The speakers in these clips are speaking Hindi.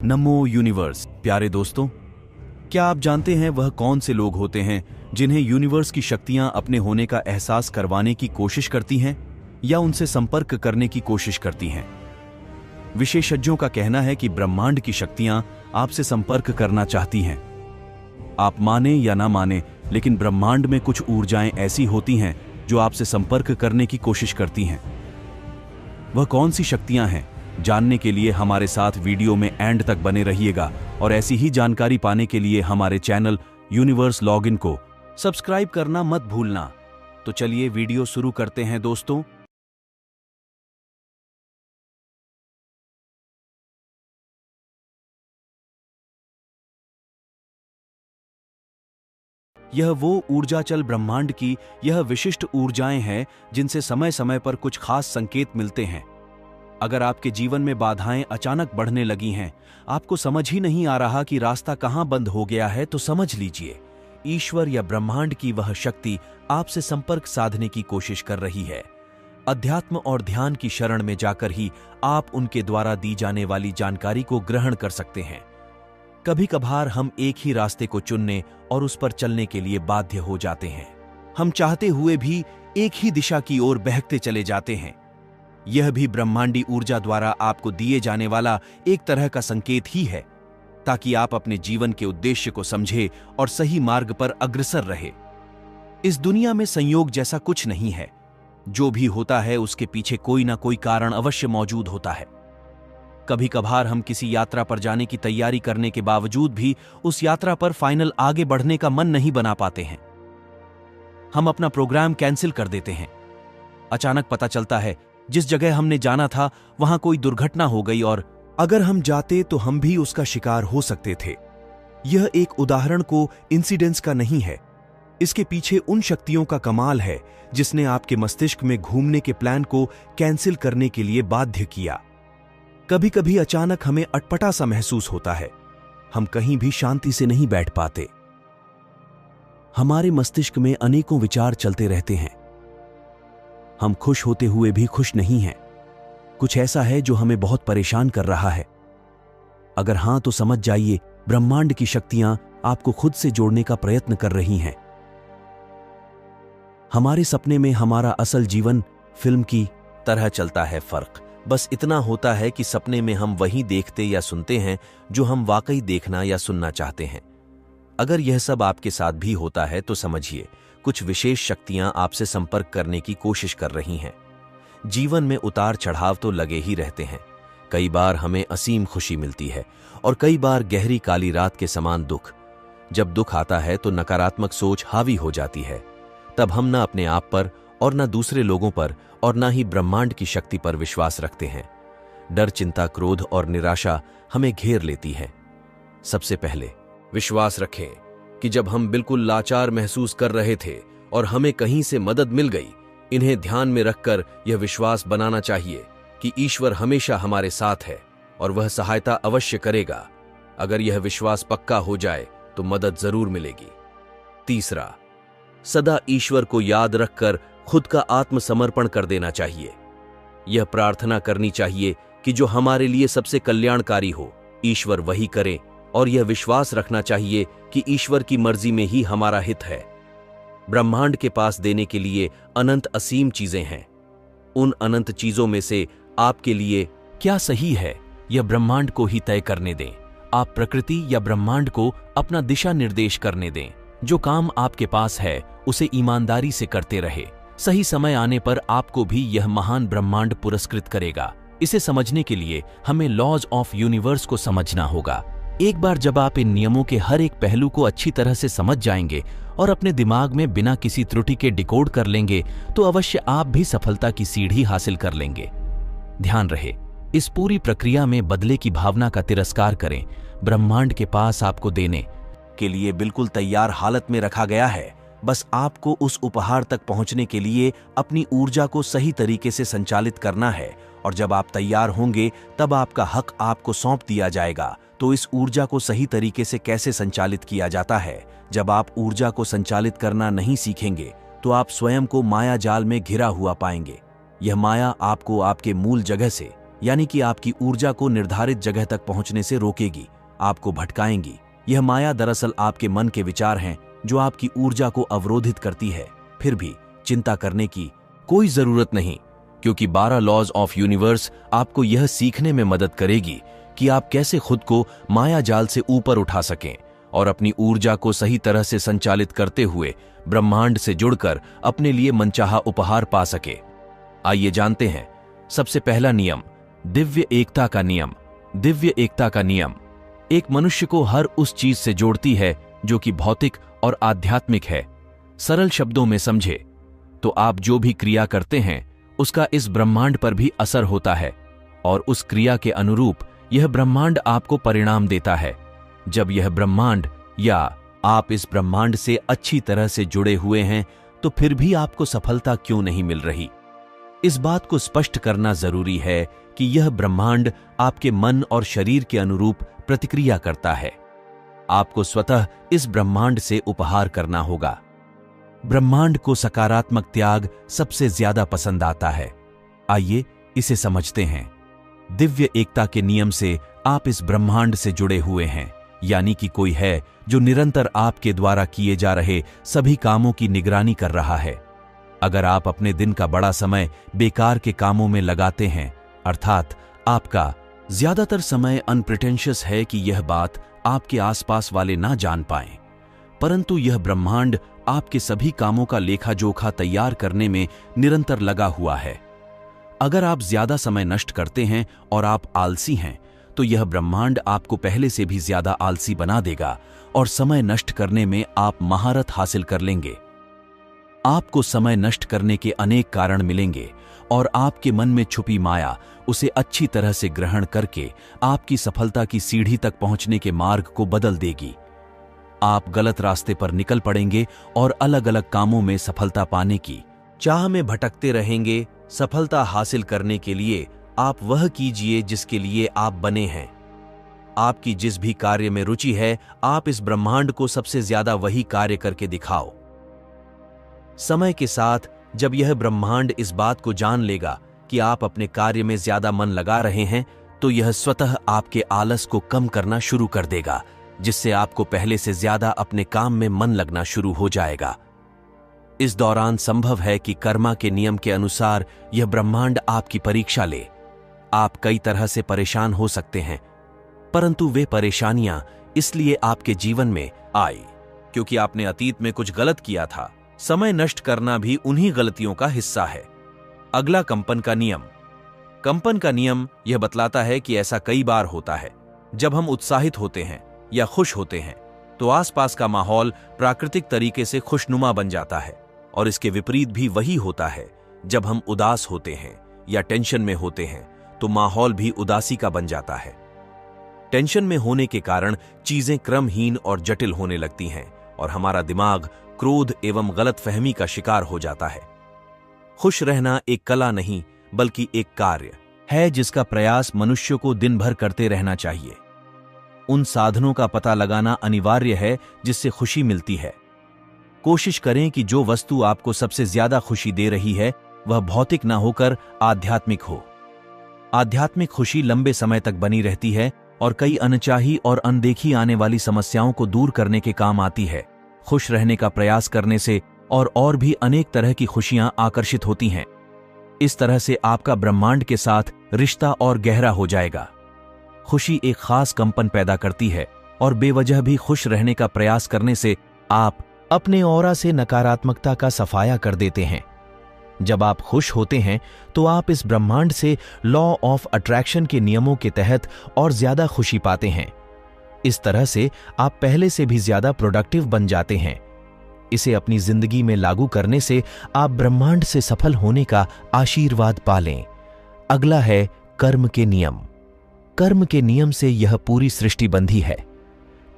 नमो यूनिवर्स। प्यारे दोस्तों, क्या आप जानते हैं वह कौन से लोग होते हैं जिन्हें यूनिवर्स की शक्तियां अपने होने का एहसास करवाने की कोशिश करती हैं या उनसे संपर्क करने की कोशिश करती हैं? विशेषज्ञों का कहना है कि ब्रह्मांड की शक्तियां आपसे संपर्क करना चाहती हैं। आप माने या ना माने, लेकिन ब्रह्मांड में कुछ ऊर्जाएं ऐसी होती हैं जो आपसे संपर्क करने की कोशिश करती हैं। वह कौन सी शक्तियां हैं, जानने के लिए हमारे साथ वीडियो में एंड तक बने रहिएगा और ऐसी ही जानकारी पाने के लिए हमारे चैनल यूनिवर्स लॉगिन को सब्सक्राइब करना मत भूलना। तो चलिए वीडियो शुरू करते हैं दोस्तों। यह वो ऊर्जाचल ब्रह्मांड की यह विशिष्ट ऊर्जाएं हैं जिनसे समय समय पर कुछ खास संकेत मिलते हैं। अगर आपके जीवन में बाधाएं अचानक बढ़ने लगी हैं, आपको समझ ही नहीं आ रहा कि रास्ता कहां बंद हो गया है, तो समझ लीजिए ईश्वर या ब्रह्मांड की वह शक्ति आपसे संपर्क साधने की कोशिश कर रही है। अध्यात्म और ध्यान की शरण में जाकर ही आप उनके द्वारा दी जाने वाली जानकारी को ग्रहण कर सकते हैं। कभी कभार हम एक ही रास्ते को चुनने और उस पर चलने के लिए बाध्य हो जाते हैं। हम चाहते हुए भी एक ही दिशा की ओर बहकते चले जाते हैं। यह भी ब्रह्मांडी ऊर्जा द्वारा आपको दिए जाने वाला एक तरह का संकेत ही है, ताकि आप अपने जीवन के उद्देश्य को समझे और सही मार्ग पर अग्रसर रहे। इस दुनिया में संयोग जैसा कुछ नहीं है। जो भी होता है उसके पीछे कोई ना कोई कारण अवश्य मौजूद होता है। कभी कभार हम किसी यात्रा पर जाने की तैयारी करने के बावजूद भी उस यात्रा पर फाइनल आगे बढ़ने का मन नहीं बना पाते हैं। हम अपना प्रोग्राम कैंसिल कर देते हैं। अचानक पता चलता है जिस जगह हमने जाना था वहां कोई दुर्घटना हो गई और अगर हम जाते तो हम भी उसका शिकार हो सकते थे। यह एक उदाहरण को इंसिडेंस का नहीं है। इसके पीछे उन शक्तियों का कमाल है जिसने आपके मस्तिष्क में घूमने के प्लान को कैंसिल करने के लिए बाध्य किया। कभी कभी अचानक हमें अटपटा सा महसूस होता है। हम कहीं भी शांति से नहीं बैठ पाते। हमारे मस्तिष्क में अनेकों विचार चलते रहते हैं। हम खुश होते हुए भी खुश नहीं हैं। कुछ ऐसा है जो हमें बहुत परेशान कर रहा है। अगर हां तो समझ जाइए, ब्रह्मांड की शक्तियां आपको खुद से जोड़ने का प्रयत्न कर रही हैं। हमारे सपने में हमारा असल जीवन फिल्म की तरह चलता है। फर्क बस इतना होता है कि सपने में हम वही देखते या सुनते हैं जो हम वाकई देखना या सुनना चाहते हैं। अगर यह सब आपके साथ भी होता है तो समझिए कुछ विशेष शक्तियां आपसे संपर्क करने की कोशिश कर रही हैं। जीवन में उतार चढ़ाव तो लगे ही रहते हैं। कई बार हमें असीम खुशी मिलती है और कई बार गहरी काली रात के समान दुख। जब दुख आता है तो नकारात्मक सोच हावी हो जाती है। तब हम न अपने आप पर और न दूसरे लोगों पर और न ही ब्रह्मांड की शक्ति पर विश्वास रखते हैं। डर, चिंता, क्रोध और निराशा हमें घेर लेती है। सबसे पहले विश्वास रखें कि जब हम बिल्कुल लाचार महसूस कर रहे थे और हमें कहीं से मदद मिल गई, इन्हें ध्यान में रखकर यह विश्वास बनाना चाहिए कि ईश्वर हमेशा हमारे साथ है और वह सहायता अवश्य करेगा। अगर यह विश्वास पक्का हो जाए तो मदद जरूर मिलेगी। तीसरा, सदा ईश्वर को याद रखकर खुद का आत्मसमर्पण कर देना चाहिए। यह प्रार्थना करनी चाहिए कि जो हमारे लिए सबसे कल्याणकारी हो, ईश्वर वही करे, और यह विश्वास रखना चाहिए कि ईश्वर की मर्जी में ही हमारा हित है। ब्रह्मांड के पास देने के लिए अनंत असीम चीजें हैं। उन अनंत चीजों में से आपके लिए क्या सही है, यह ब्रह्मांड को ही तय करने दें। आप प्रकृति या ब्रह्मांड को अपना दिशा निर्देश करने दें। जो काम आपके पास है उसे ईमानदारी से करते रहे। सही समय आने पर आपको भी यह महान ब्रह्मांड पुरस्कृत करेगा। इसे समझने के लिए हमें लॉज ऑफ यूनिवर्स को समझना होगा। एक बार जब आप इन नियमों के हर एक पहलू को अच्छी तरह से समझ जाएंगे और अपने दिमाग में बिना किसी त्रुटि के डिकोड कर लेंगे, तो अवश्य आप भी सफलता की सीढ़ी हासिल कर लेंगे। ध्यान रहे, इस पूरी प्रक्रिया में बदले की भावना का तिरस्कार करें। ब्रह्मांड के पास आपको देने के लिए बिल्कुल तैयार हालत में रखा गया है। बस आपको उस उपहार तक पहुंचने के लिए अपनी ऊर्जा को सही तरीके से संचालित करना है, और जब आप तैयार होंगे तब आपका हक आपको सौंप दिया जाएगा। तो इस ऊर्जा को सही तरीके से कैसे संचालित किया जाता है? जब आप ऊर्जा को संचालित करना नहीं सीखेंगे तो आप स्वयं को माया जाल में घिरा हुआ पाएंगे। यह माया आपको आपके मूल जगह से यानी कि आपकी ऊर्जा को निर्धारित जगह तक पहुंचने से रोकेगी, आपको भटकाएंगी। यह माया दरअसल आपके मन के विचार हैं जो आपकी ऊर्जा को अवरोधित करती है। फिर भी चिंता करने की कोई जरूरत नहीं, क्योंकि 12 लॉज ऑफ यूनिवर्स आपको यह सीखने में मदद करेगी कि आप कैसे खुद को माया जाल से ऊपर उठा सकें और अपनी ऊर्जा को सही तरह से संचालित करते हुए ब्रह्मांड से जुड़कर अपने लिए मनचाहा उपहार पा सके। आइए जानते हैं सबसे पहला नियम, दिव्य एकता का नियम। दिव्य एकता का नियम एक मनुष्य को हर उस चीज से जोड़ती है जो कि भौतिक और आध्यात्मिक है। सरल शब्दों में समझे तो आप जो भी क्रिया करते हैं उसका इस ब्रह्मांड पर भी असर होता है और उस क्रिया के अनुरूप यह ब्रह्मांड आपको परिणाम देता है। जब यह ब्रह्मांड या आप इस ब्रह्मांड से अच्छी तरह से जुड़े हुए हैं तो फिर भी आपको सफलता क्यों नहीं मिल रही? इस बात को स्पष्ट करना जरूरी है कि यह ब्रह्मांड आपके मन और शरीर के अनुरूप प्रतिक्रिया करता है। आपको स्वतः इस ब्रह्मांड से उपहार करना होगा। ब्रह्मांड को सकारात्मक त्याग सबसे ज्यादा पसंद आता है। आइए इसे समझते हैं। दिव्य एकता के नियम से आप इस ब्रह्मांड से जुड़े हुए हैं, यानी कि कोई है जो निरंतर आपके द्वारा किए जा रहे सभी कामों की निगरानी कर रहा है। अगर आप अपने दिन का बड़ा समय बेकार के कामों में लगाते हैं, अर्थात आपका ज्यादातर समय अनप्रिटेंशियस है कि यह बात आपके आसपास वाले ना जान पाएं, परंतु यह ब्रह्मांड आपके सभी कामों का लेखा जोखा तैयार करने में निरंतर लगा हुआ है। अगर आप ज्यादा समय नष्ट करते हैं और आप आलसी हैं, तो यह ब्रह्मांड आपको पहले से भी ज्यादा आलसी बना देगा और समय नष्ट करने में आप महारत हासिल कर लेंगे। आपको समय नष्ट करने के अनेक कारण मिलेंगे और आपके मन में छुपी माया उसे अच्छी तरह से ग्रहण करके आपकी सफलता की सीढ़ी तक पहुंचने के मार्ग को बदल देगी। आप गलत रास्ते पर निकल पड़ेंगे और अलग अलग कामों में सफलता पाने की चाह में भटकते रहेंगे। सफलता हासिल करने के लिए आप वह कीजिए जिसके लिए आप बने हैं। आपकी जिस भी कार्य में रुचि है, आप इस ब्रह्मांड को सबसे ज्यादा वही कार्य करके दिखाओ। समय के साथ जब यह ब्रह्मांड इस बात को जान लेगा कि आप अपने कार्य में ज्यादा मन लगा रहे हैं, तो यह स्वतः आपके आलस को कम करना शुरू कर देगा, जिससे आपको पहले से ज्यादा अपने काम में मन लगना शुरू हो जाएगा। इस दौरान संभव है कि कर्मा के नियम के अनुसार यह ब्रह्मांड आपकी परीक्षा ले। आप कई तरह से परेशान हो सकते हैं, परंतु वे परेशानियां इसलिए आपके जीवन में आई क्योंकि आपने अतीत में कुछ गलत किया था। समय नष्ट करना भी उन्हीं गलतियों का हिस्सा है। अगला कंपन का नियम। कंपन का नियम यह बतलाता है कि ऐसा कई बार होता है जब हम उत्साहित होते हैं या खुश होते हैं तो आसपास का माहौल प्राकृतिक तरीके से खुशनुमा बन जाता है, और इसके विपरीत भी वही होता है जब हम उदास होते हैं या टेंशन में होते हैं तो माहौल भी उदासी का बन जाता है। टेंशन में होने के कारण चीजें क्रमहीन और जटिल होने लगती हैं और हमारा दिमाग क्रोध एवं गलतफहमी का शिकार हो जाता है। खुश रहना एक कला नहीं बल्कि एक कार्य है जिसका प्रयास मनुष्य को दिन भर करते रहना चाहिए। उन साधनों का पता लगाना अनिवार्य है जिससे खुशी मिलती है। कोशिश करें कि जो वस्तु आपको सबसे ज्यादा खुशी दे रही है वह भौतिक ना होकर आध्यात्मिक हो। आध्यात्मिक खुशी लंबे समय तक बनी रहती है और कई अनचाही और अनदेखी आने वाली समस्याओं को दूर करने के काम आती है। खुश रहने का प्रयास करने से और भी अनेक तरह की खुशियां आकर्षित होती हैं। इस तरह से आपका ब्रह्मांड के साथ रिश्ता और गहरा हो जाएगा। खुशी एक खास कंपन पैदा करती है और बेवजह भी खुश रहने का प्रयास करने से आप अपने ऑरा से नकारात्मकता का सफाया कर देते हैं। जब आप खुश होते हैं तो आप इस ब्रह्मांड से लॉ ऑफ अट्रैक्शन के नियमों के तहत और ज्यादा खुशी पाते हैं। इस तरह से आप पहले से भी ज्यादा प्रोडक्टिव बन जाते हैं। इसे अपनी जिंदगी में लागू करने से आप ब्रह्मांड से सफल होने का आशीर्वाद पालें। अगला है कर्म के नियम। कर्म के नियम से यह पूरी सृष्टि बंधी है।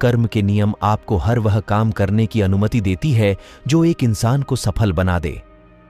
कर्म के नियम आपको हर वह काम करने की अनुमति देती है जो एक इंसान को सफल बना दे,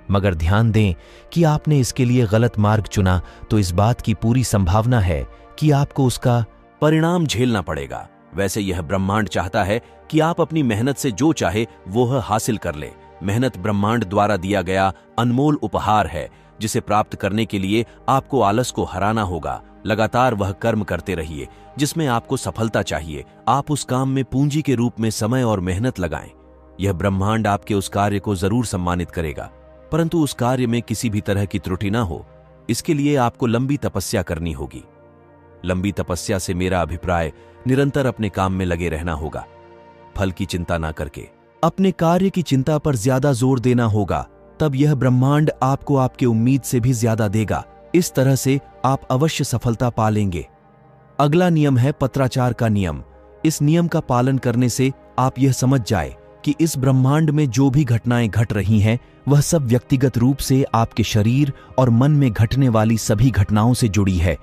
मगर ध्यान दें कि आपने इसके लिए गलत मार्ग चुना तो इस बात की पूरी संभावना है कि आपको उसका परिणाम झेलना पड़ेगा। वैसे यह ब्रह्मांड चाहता है कि आप अपनी मेहनत से जो चाहे वो हासिल कर ले। मेहनत ब्रह्मांड द्वारा दिया गया अनमोल उपहार है जिसे प्राप्त करने के लिए आपको आलस को हराना होगा। लगातार वह कर्म करते रहिए जिसमें आपको सफलता चाहिए। आप उस काम में पूंजी के रूप में समय और मेहनत लगाएं। यह ब्रह्मांड आपके उस कार्य को जरूर सम्मानित करेगा, परंतु उस कार्य में किसी भी तरह की त्रुटि ना हो, इसके लिए आपको लंबी तपस्या करनी होगी। लंबी तपस्या से मेरा अभिप्राय निरंतर अपने काम में लगे रहना होगा, फल की चिंता ना करके अपने कार्य की चिंता पर ज्यादा जोर देना होगा। तब यह ब्रह्मांड आपको आपके उम्मीद से भी ज्यादा देगा। इस तरह से आप अवश्य सफलता पा लेंगे। अगला नियम है पत्राचार का नियम। इस नियम का पालन करने से आप यह समझ जाए कि इस ब्रह्मांड में जो भी घटनाएं घट रही हैं वह सब व्यक्तिगत रूप से आपके शरीर और मन में घटने वाली सभी घटनाओं से जुड़ी है।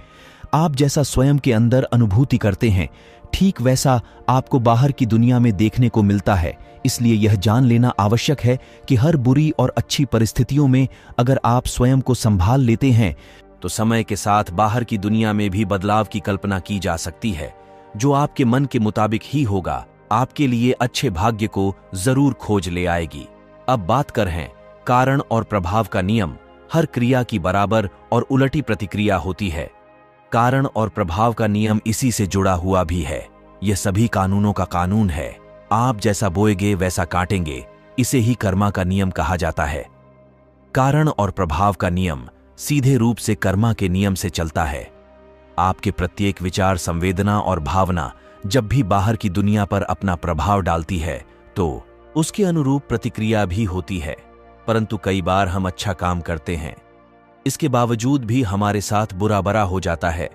आप जैसा स्वयं के अंदर अनुभूति करते हैं, ठीक वैसा आपको बाहर की दुनिया में देखने को मिलता है। इसलिए यह जान लेना आवश्यक है कि हर बुरी और अच्छी परिस्थितियों में अगर आप स्वयं को संभाल लेते हैं तो समय के साथ बाहर की दुनिया में भी बदलाव की कल्पना की जा सकती है, जो आपके मन के मुताबिक ही होगा, आपके लिए अच्छे भाग्य को जरूर खोज ले आएगी। अब बात कर हैं कारण और प्रभाव का नियम। हर क्रिया की बराबर और उलटी प्रतिक्रिया होती है। कारण और प्रभाव का नियम इसी से जुड़ा हुआ भी है। यह सभी कानूनों का कानून है। आप जैसा बोएंगे वैसा काटेंगे। इसे ही कर्मा का नियम कहा जाता है। कारण और प्रभाव का नियम सीधे रूप से कर्मा के नियम से चलता है। आपके प्रत्येक विचार, संवेदना और भावना जब भी बाहर की दुनिया पर अपना प्रभाव डालती है तो उसके अनुरूप प्रतिक्रिया भी होती है। परंतु कई बार हम अच्छा काम करते हैं, इसके बावजूद भी हमारे साथ बुरा भरा हो जाता है।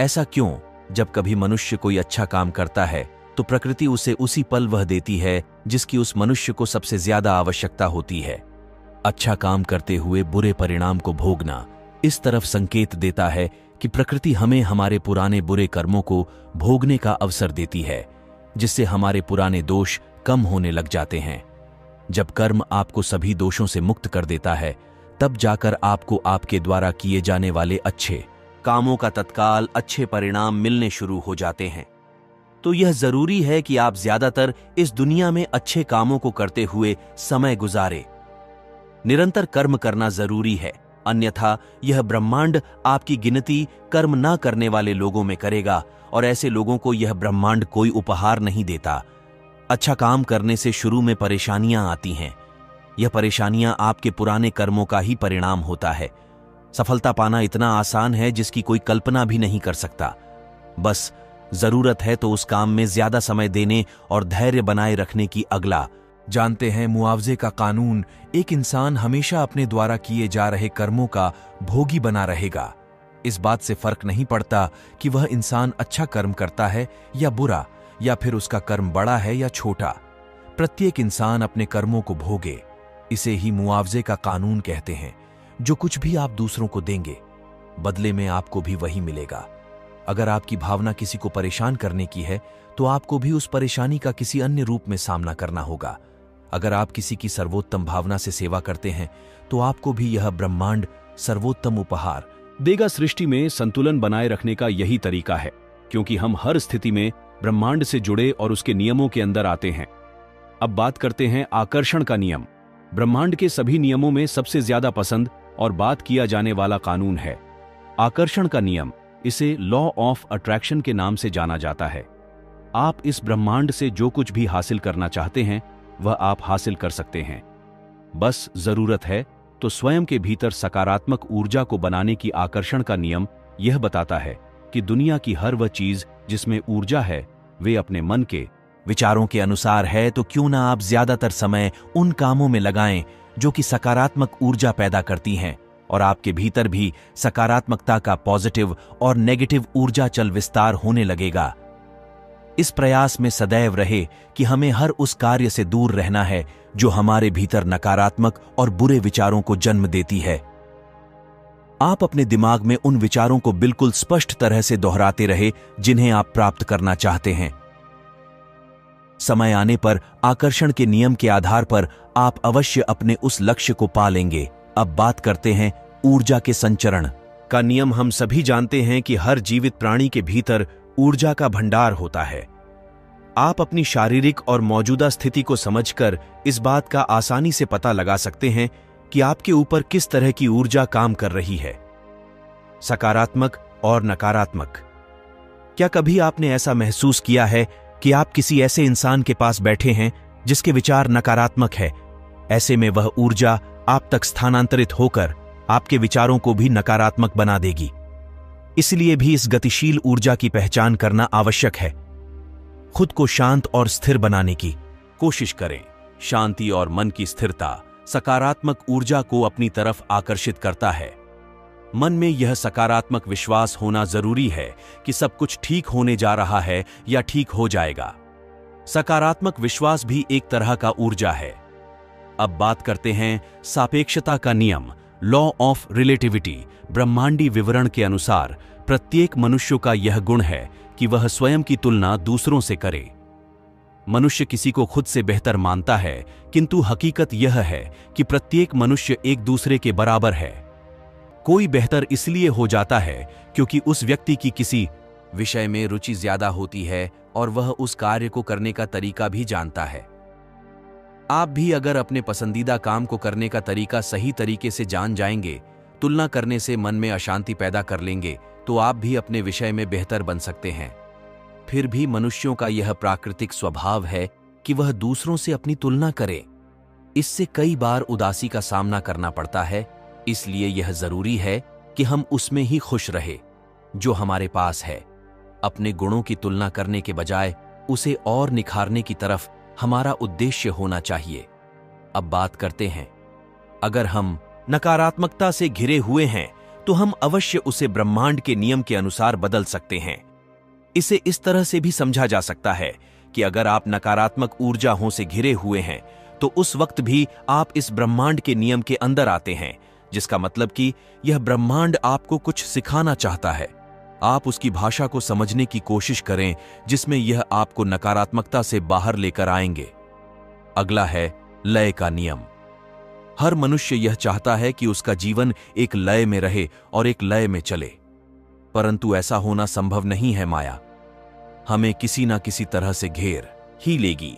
ऐसा क्यों? जब कभी मनुष्य कोई अच्छा काम करता है तो प्रकृति उसे उसी पल वह देती है जिसकी उस मनुष्य को सबसे ज्यादा आवश्यकता होती है। अच्छा काम करते हुए बुरे परिणाम को भोगना इस तरफ संकेत देता है कि प्रकृति हमें हमारे पुराने बुरे कर्मों को भोगने का अवसर देती है, जिससे हमारे पुराने दोष कम होने लग जाते हैं। जब कर्म आपको सभी दोषों से मुक्त कर देता है, तब जाकर आपको आपके द्वारा किए जाने वाले अच्छे कामों का तत्काल अच्छे परिणाम मिलने शुरू हो जाते हैं। तो यह जरूरी है कि आप ज्यादातर इस दुनिया में अच्छे कामों को करते हुए समय गुजारें। निरंतर कर्म करना जरूरी है, अन्यथा यह ब्रह्मांड आपकी गिनती कर्म ना करने वाले लोगों में करेगा और ऐसे लोगों को यह ब्रह्मांड कोई उपहार नहीं देता। अच्छा काम करने से शुरू में परेशानियां आती हैं। यह परेशानियां आपके पुराने कर्मों का ही परिणाम होता है। सफलता पाना इतना आसान है जिसकी कोई कल्पना भी नहीं कर सकता। बस जरूरत है तो उस काम में ज्यादा समय देने और धैर्य बनाए रखने की। अगला जानते हैं मुआवजे का कानून। एक इंसान हमेशा अपने द्वारा किए जा रहे कर्मों का भोगी बना रहेगा। इस बात से फर्क नहीं पड़ता कि वह इंसान अच्छा कर्म करता है या बुरा, या फिर उसका कर्म बड़ा है या छोटा। प्रत्येक इंसान अपने कर्मों को भोगे। इसे ही मुआवजे का कानून कहते हैं। जो कुछ भी आप दूसरों को देंगे, बदले में आपको भी वही मिलेगा। अगर आपकी भावना किसी को परेशान करने की है तो आपको भी उस परेशानी का किसी अन्य रूप में सामना करना होगा। अगर आप किसी की सर्वोत्तम भावना से सेवा करते हैं तो आपको भी यह ब्रह्मांड सर्वोत्तम उपहार देगा। सृष्टि में संतुलन बनाए रखने का यही तरीका है, क्योंकि हम हर स्थिति में ब्रह्मांड से जुड़े और उसके नियमों के अंदर आते हैं। अब बात करते हैं आकर्षण का नियम। ब्रह्मांड के सभी नियमों में सबसे ज्यादा पसंद और बात किया जाने वाला कानून है आकर्षण का नियम। इसे लॉ ऑफ अट्रैक्शन के नाम से जाना जाता है। आप इस ब्रह्मांड से जो कुछ भी हासिल करना चाहते हैं वह आप हासिल कर सकते हैं। बस जरूरत है तो स्वयं के भीतर सकारात्मक ऊर्जा को बनाने की। आकर्षण का नियम यह बताता है कि दुनिया की हर वह चीज जिसमें ऊर्जा है वे अपने मन के विचारों के अनुसार है। तो क्यों ना आप ज्यादातर समय उन कामों में लगाएं जो कि सकारात्मक ऊर्जा पैदा करती हैं, और आपके भीतर भी सकारात्मकता का पॉजिटिव और नेगेटिव ऊर्जा चल विस्तार होने लगेगा। इस प्रयास में सदैव रहे कि हमें हर उस कार्य से दूर रहना है जो हमारे भीतर नकारात्मक और बुरे विचारों को जन्म देती है। आप अपने दिमाग में उन विचारों को बिल्कुल स्पष्ट तरह से दोहराते रहे जिन्हें आप प्राप्त करना चाहते हैं। समय आने पर आकर्षण के नियम के आधार पर आप अवश्य अपने उस लक्ष्य को पा लेंगे। अब बात करते हैं ऊर्जा के संचरण का नियम। हम सभी जानते हैं कि हर जीवित प्राणी के भीतर ऊर्जा का भंडार होता है। आप अपनी शारीरिक और मौजूदा स्थिति को समझकर इस बात का आसानी से पता लगा सकते हैं कि आपके ऊपर किस तरह की ऊर्जा काम कर रही है, सकारात्मक और नकारात्मक। क्या कभी आपने ऐसा महसूस किया है कि आप किसी ऐसे इंसान के पास बैठे हैं जिसके विचार नकारात्मक है? ऐसे में वह ऊर्जा आप तक स्थानांतरित होकर आपके विचारों को भी नकारात्मक बना देगी। इसलिए भी इस गतिशील ऊर्जा की पहचान करना आवश्यक है। खुद को शांत और स्थिर बनाने की कोशिश करें। शांति और मन की स्थिरता सकारात्मक ऊर्जा को अपनी तरफ आकर्षित करता है। मन में यह सकारात्मक विश्वास होना जरूरी है कि सब कुछ ठीक होने जा रहा है या ठीक हो जाएगा। सकारात्मक विश्वास भी एक तरह का ऊर्जा है। अब बात करते हैं सापेक्षता का नियम, लॉ ऑफ रिलेटिविटी। ब्रह्मांडी विवरण के अनुसार प्रत्येक मनुष्य का यह गुण है कि वह स्वयं की तुलना दूसरों से करे। मनुष्य किसी को खुद से बेहतर मानता है, किंतु हकीकत यह है कि प्रत्येक मनुष्य एक दूसरे के बराबर है। कोई बेहतर इसलिए हो जाता है क्योंकि उस व्यक्ति की किसी विषय में रुचि ज्यादा होती है और वह उस कार्य को करने का तरीका भी जानता है। आप भी अगर अपने पसंदीदा काम को करने का तरीका सही तरीके से जान जाएंगे, तुलना करने से मन में अशांति पैदा कर लेंगे, तो आप भी अपने विषय में बेहतर बन सकते हैं। फिर भी मनुष्यों का यह प्राकृतिक स्वभाव है कि वह दूसरों से अपनी तुलना करे। इससे कई बार उदासी का सामना करना पड़ता है। इसलिए यह जरूरी है कि हम उसमें ही खुश रहे जो हमारे पास है। अपने गुणों की तुलना करने के बजाय उसे और निखारने की तरफ हमारा उद्देश्य होना चाहिए। अब बात करते हैं, अगर हम नकारात्मकता से घिरे हुए हैं तो हम अवश्य उसे ब्रह्मांड के नियम के अनुसार बदल सकते हैं। इसे इस तरह से भी समझा जा सकता है कि अगर आप नकारात्मक ऊर्जाओं से घिरे हुए हैं तो उस वक्त भी आप इस ब्रह्मांड के नियम के अंदर आते हैं, जिसका मतलब कि यह ब्रह्मांड आपको कुछ सिखाना चाहता है। आप उसकी भाषा को समझने की कोशिश करें जिसमें यह आपको नकारात्मकता से बाहर लेकर आएंगे। अगला है लय का नियम। हर मनुष्य यह चाहता है कि उसका जीवन एक लय में रहे और एक लय में चले, परंतु ऐसा होना संभव नहीं है। माया हमें किसी ना किसी तरह से घेर ही लेगी।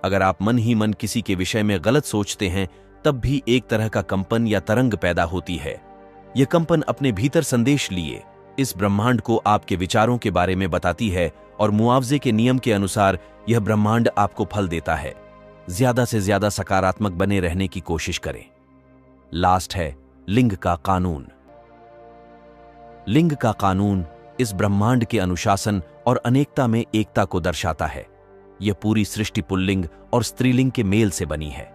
अगर आप मन ही मन किसी के विषय में गलत सोचते हैं, तब भी एक तरह का कंपन या तरंग पैदा होती है। यह कंपन अपने भीतर संदेश लिए इस ब्रह्मांड को आपके विचारों के बारे में बताती है और मुआवजे के नियम के अनुसार यह ब्रह्मांड आपको फल देता है। ज्यादा से ज्यादा सकारात्मक बने रहने की कोशिश करें। लास्ट है लिंग का कानून। लिंग का कानून इस ब्रह्मांड के अनुशासन और अनेकता में एकता को दर्शाता है। यह पूरी सृष्टि पुल्लिंग और स्त्रीलिंग के मेल से बनी है।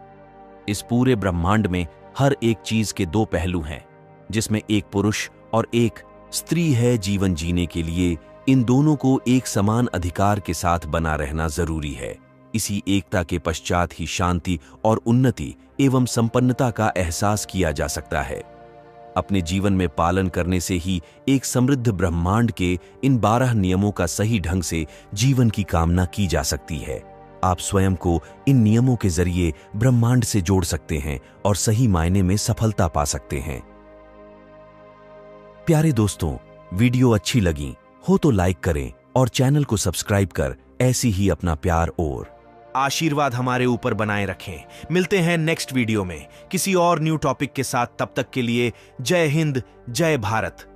इस पूरे ब्रह्मांड में हर एक चीज के दो पहलू हैं, जिसमें एक पुरुष और एक स्त्री है। जीवन जीने के लिए इन दोनों को एक समान अधिकार के साथ बना रहना जरूरी है। इसी एकता के पश्चात ही शांति और उन्नति एवं संपन्नता का एहसास किया जा सकता है। अपने जीवन में पालन करने से ही एक समृद्ध ब्रह्मांड के इन 12 नियमों का सही ढंग से जीवन की कामना की जा सकती है। आप स्वयं को इन नियमों के जरिए ब्रह्मांड से जोड़ सकते हैं और सही मायने में सफलता पा सकते हैं। प्यारे दोस्तों, वीडियो अच्छी लगी हो तो लाइक करें और चैनल को सब्सक्राइब कर ऐसी ही अपना प्यार और आशीर्वाद हमारे ऊपर बनाए रखें। मिलते हैं नेक्स्ट वीडियो में किसी और न्यू टॉपिक के साथ। तब तक के लिए जय हिंद, जय भारत।